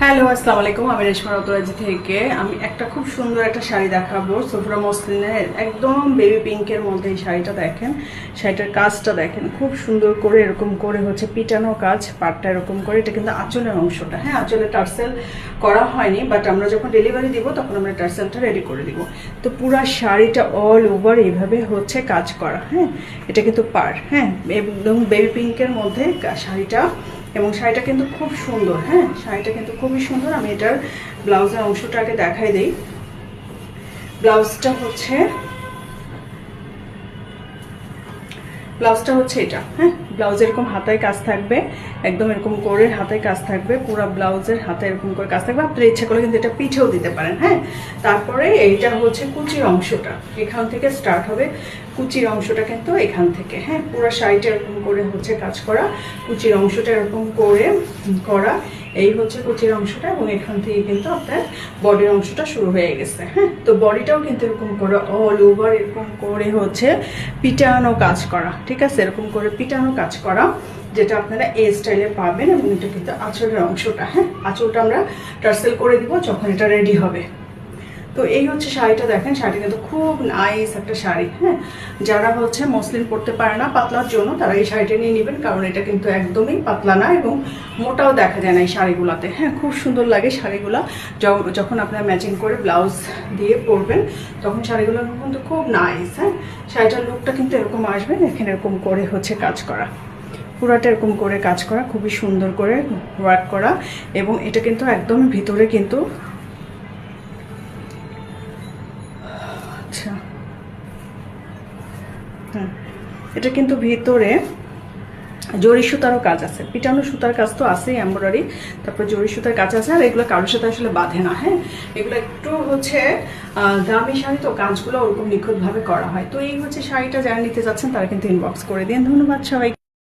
Hello, আসসালামু আলাইকুম। আমি রেশমা রতরাজি থেকে আমি একটা খুব সুন্দর একটা শাড়ি দেখাবো। সোফরা মসলিনের একদম বেবি পিঙ্কের মধ্যে এই শাড়িটা দেখেন। শাড়িটার কাজটা দেখেন, খুব সুন্দর করে এরকম করে হচ্ছে পিটানো কাজ, পাটটা এরকম করে। এটা কিন্তু আঁচলের অংশটা, হ্যাঁ, আঁচলে টার্সেল করা হয়নি, বাট আমরা যখন ডেলিভারি দিব তখন আমরা টার্সেলটা রেডি করে দিব। তো পুরো শাড়িটা অল ওভার এইভাবে হচ্ছে কাজ করা, হ্যাঁ। এটা কিন্তু পাড়, হ্যাঁ, একদম বেবি পিঙ্কের মধ্যে শাড়িটা, এবং শাড়িটা কিন্তু খুব সুন্দর, হ্যাঁ, শাড়িটা কিন্তু খুবই সুন্দর। আমি এটার ব্লাউজের অংশটাকে দেখাই দিই। ব্লাউজটা হচ্ছে এটা, হ্যাঁ। ব্লাউজ এরকম হাতায় কাজ থাকবে, একদম এরকম করে হাতায় কাজ থাকবে, পুরো ব্লাউজের হাতে এরকম করে কাজ থাকবে। আপনার ইচ্ছা করলে কিন্তু এটা পিঠেও দিতে পারেন, হ্যাঁ। তারপরে এইটা হচ্ছে কুচির অংশটা, এখান থেকে স্টার্ট হবে কুচির অংশটা, কিন্তু এখান থেকে, হ্যাঁ, পুরো শাড়িটা এরকম করে হচ্ছে কাজ করা, কুচির অংশটা এরকম করে করা, এই হচ্ছে কুচির অংশটা। এবং এখান থেকে কিন্তু আপনার বডির অংশটা শুরু হয়ে গেছে, হ্যাঁ। তো বডিটাও কিন্তু এরকম করে অল ওভার এরকম করে হচ্ছে পিটানো কাজ করা, ঠিক আছে, এরকম করে পিটানো কাজ করা, যেটা আপনারা এই স্টাইলে পাবেন। এবং এটা কিন্তু আঁচলের অংশটা, হ্যাঁ, আঁচলটা আমরা টার্সেল করে দিব যখন এটা রেডি হবে। তো এই হচ্ছে শাড়িটা দেখেন, শাড়িটা কিন্তু খুব নাইস একটা শাড়ি, হ্যাঁ। যারা হচ্ছে মসলিন পরতে পারে না পাতলার জন্য, তারা এই শাড়িটা নিয়ে নেবেন, কারণ এটা কিন্তু একদমই পাতলা না এবং মোটাও দেখা যায় না এই শাড়িগুলোতে, হ্যাঁ। খুব সুন্দর লাগে শাড়িগুলো, যখন আপনারা ম্যাচিং করে ব্লাউজ দিয়ে পরবেন তখন শাড়িগুলো কিন্তু খুব নাইস, হ্যাঁ। শাড়িটার লুকটা কিন্তু এরকম আসবে, এখানে এরকম করে হচ্ছে কাজ করা, পুরাটা এরকম করে কাজ করা, খুবই সুন্দর করে ওয়ার্ক করা। এবং এটা কিন্তু একদম ভিতরে কিন্তু, আচ্ছা, হ্যাঁ, এটা কিন্তু ভিতরে জরি সুতারও কাজ আছে, পিটানো সুতার কাজ তো আছেই, এমব্রয়ডারি, তারপর জরি সুতার কাজ আছে। আর এগুলো কারোর সাথে আসলে বাঁধে না, হ্যাঁ। এগুলো একটু হচ্ছে দামি শাড়ি, তো কাজগুলো ওরকম নিখুঁতভাবে করা হয়। তো এই হচ্ছে শাড়িটা, যারা নিতে যাচ্ছেন তারা কিন্তু ইনবক্স করে দিন। ধন্যবাদ সবাই।